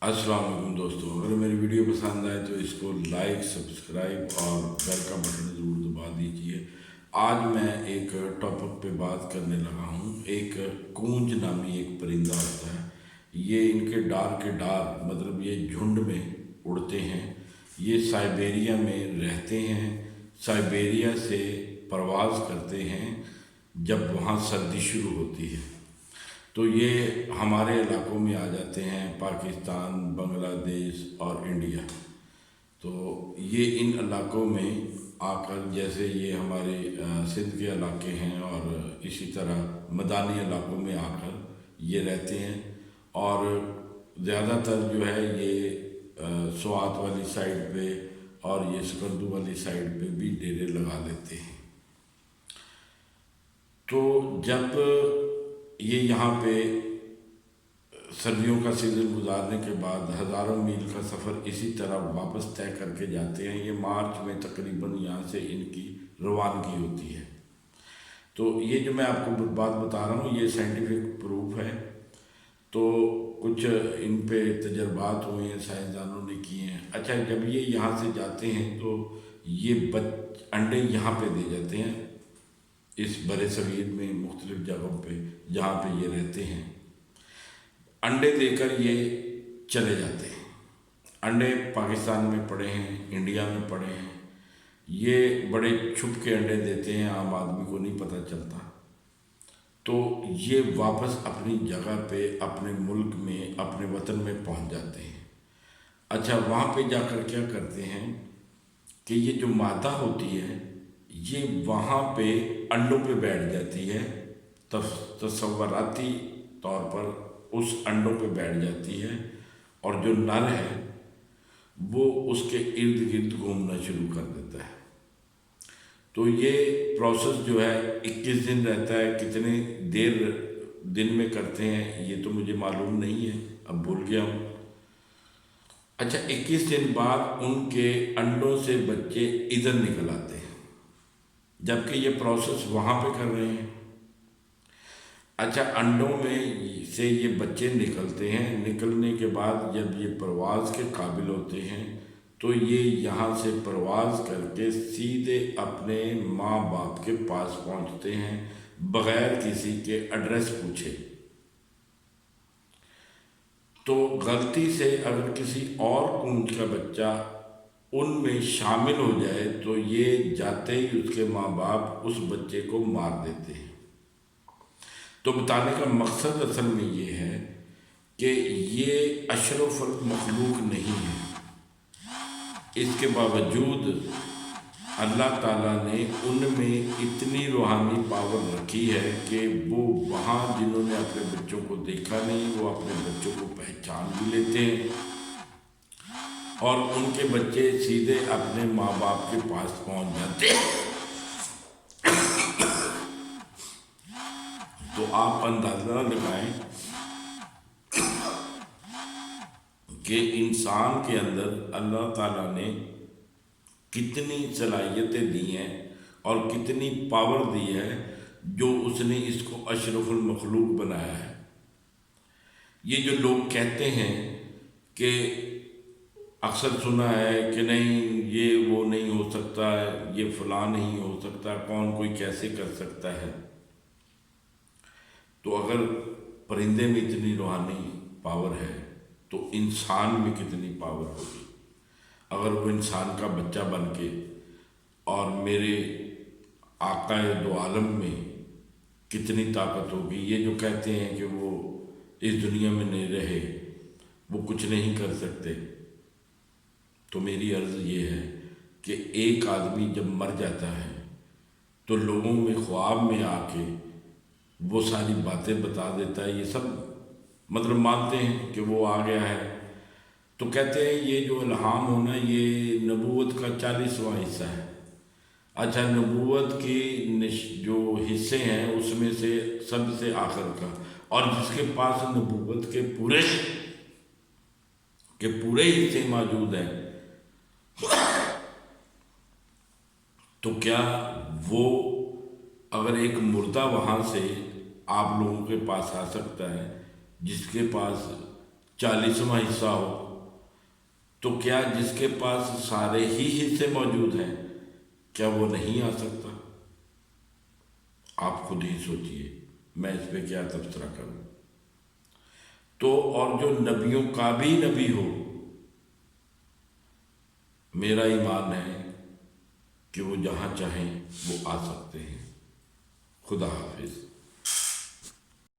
अस्सलाम वालेकुम दोस्तों, अगर मेरी वीडियो पसंद आए तो इसको लाइक, सब्सक्राइब और बेल का बटन ज़रूर दबा दीजिए। आज मैं एक टॉपिक पे बात करने लगा हूँ। एक कूंज नामी एक परिंदा होता है। ये इनके डार के डार मतलब ये झुंड में उड़ते हैं। ये साइबेरिया में रहते हैं। साइबेरिया से प्रवास करते हैं जब वहाँ सर्दी शुरू होती है, तो ये हमारे इलाकों में आ जाते हैं, पाकिस्तान, बांग्लादेश और इंडिया। तो ये इन इलाकों में आकर, जैसे ये हमारे सिंध के इलाके हैं और इसी तरह मैदानी इलाकों में आकर ये रहते हैं। और ज़्यादातर जो है ये स्वात वाली साइड पे और ये स्कंदू वाली साइड पे भी डेरे लगा लेते हैं। तो जब ये यहाँ पे सर्दियों का सीज़न गुजारने के बाद हज़ारों मील का सफ़र इसी तरह वापस तय करके जाते हैं। ये मार्च में तकरीबन यहाँ से इनकी रवानगी होती है। तो ये जो मैं आपको बात बता रहा हूँ ये साइंटिफिक प्रूफ है। तो कुछ इन पे तजर्बात हुए हैं, साइंसदानों ने किए हैं। अच्छा, जब ये यहाँ से जाते हैं तो ये अंडे यहाँ पे दे जाते हैं इस बड़े सग़ीर में मुख्तलिफ़ जगहों पे जहाँ पे ये रहते हैं। अंडे देकर ये चले जाते हैं। अंडे पाकिस्तान में पड़े हैं, इंडिया में पड़े हैं। ये बड़े छुप के अंडे देते हैं, आम आदमी को नहीं पता चलता। तो ये वापस अपनी जगह पे, अपने मुल्क में, अपने वतन में पहुंच जाते हैं। अच्छा, वहाँ पे जाकर क्या करते हैं कि ये जो मादा होती है ये वहाँ पे अंडों पे बैठ जाती है। तस्वराती तौर पर उस अंडों पे बैठ जाती है और जो नर है वो उसके इर्द गिर्द घूमना शुरू कर देता है। तो ये प्रोसेस जो है 21 दिन रहता है। कितने देर दिन में करते हैं ये तो मुझे मालूम नहीं है, अब भूल गया हूँ। अच्छा, 21 दिन बाद उनके अंडों से बच्चे इधर निकल आते हैं, जबकि ये प्रोसेस वहाँ पे कर रहे हैं। अच्छा, अंडों में से ये बच्चे निकलते हैं। निकलने के बाद जब ये प्रवास के काबिल होते हैं तो ये यहाँ से प्रवास करके सीधे अपने माँ बाप के पास पहुँचते हैं बग़ैर किसी के एड्रेस पूछे। तो गलती से अगर किसी और कूंज का बच्चा उनमें शामिल हो जाए तो ये जाते ही उसके माँ बाप उस बच्चे को मार देते हैं। तो बताने का मकसद असल में ये है कि ये अशरफुल मखलूक नहीं है। इसके बावजूद अल्लाह ताला ने उनमें इतनी रूहानी पावर रखी है कि वो वहाँ जिन्होंने अपने बच्चों को देखा नहीं वो अपने बच्चों को पहचान भी लेते हैं और उनके बच्चे सीधे अपने माँ बाप के पास पहुँच जाते हैं। तो आप अंदाज़ा लगाएं कि इंसान के अंदर अल्लाह ताला ने कितनी सलाहियतें दी हैं और कितनी पावर दी है जो उसने इसको अशरफुल मखलूक बनाया है। ये जो लोग कहते हैं कि अक्सर सुना है कि नहीं ये वो नहीं हो सकता, ये फलां नहीं हो सकता, कौन कोई कैसे कर सकता है। तो अगर परिंदे में इतनी रूहानी पावर है तो इंसान में कितनी पावर होगी। अगर वो इंसान का बच्चा बन के और मेरे आकाए दो आलम में कितनी ताकत होगी। ये जो कहते हैं कि वो इस दुनिया में नहीं रहे, वो कुछ नहीं कर सकते, तो मेरी अर्ज़ ये है कि एक आदमी जब मर जाता है तो लोगों में ख्वाब में आके वो सारी बातें बता देता है। ये सब मतलब मानते हैं कि वो आ गया है। तो कहते हैं ये जो इल्हाम होना ये नबूवत का 40वां हिस्सा है। अच्छा, नबूवत की जो हिस्से हैं उसमें से सबसे आखिर का, और जिसके पास नबूवत के पूरे हिस्से मौजूद हैं तो क्या वो अगर एक मुर्दा वहाँ से आप लोगों के पास आ सकता है जिसके पास 40واں حصہ ہو، تو کیا جس کے پاس سارے ہی حصے موجود ہیں کیا وہ نہیں آ سکتا؟ آپ خود ہی سوچئے، میں اس پہ کیا تبصرہ کروں۔ تو اور جو نبیوں کا بھی نبی ہو، میرا ایمان ہے کہ وہ جہاں چاہیں وہ آ سکتے ہیں۔ خدا حافظ۔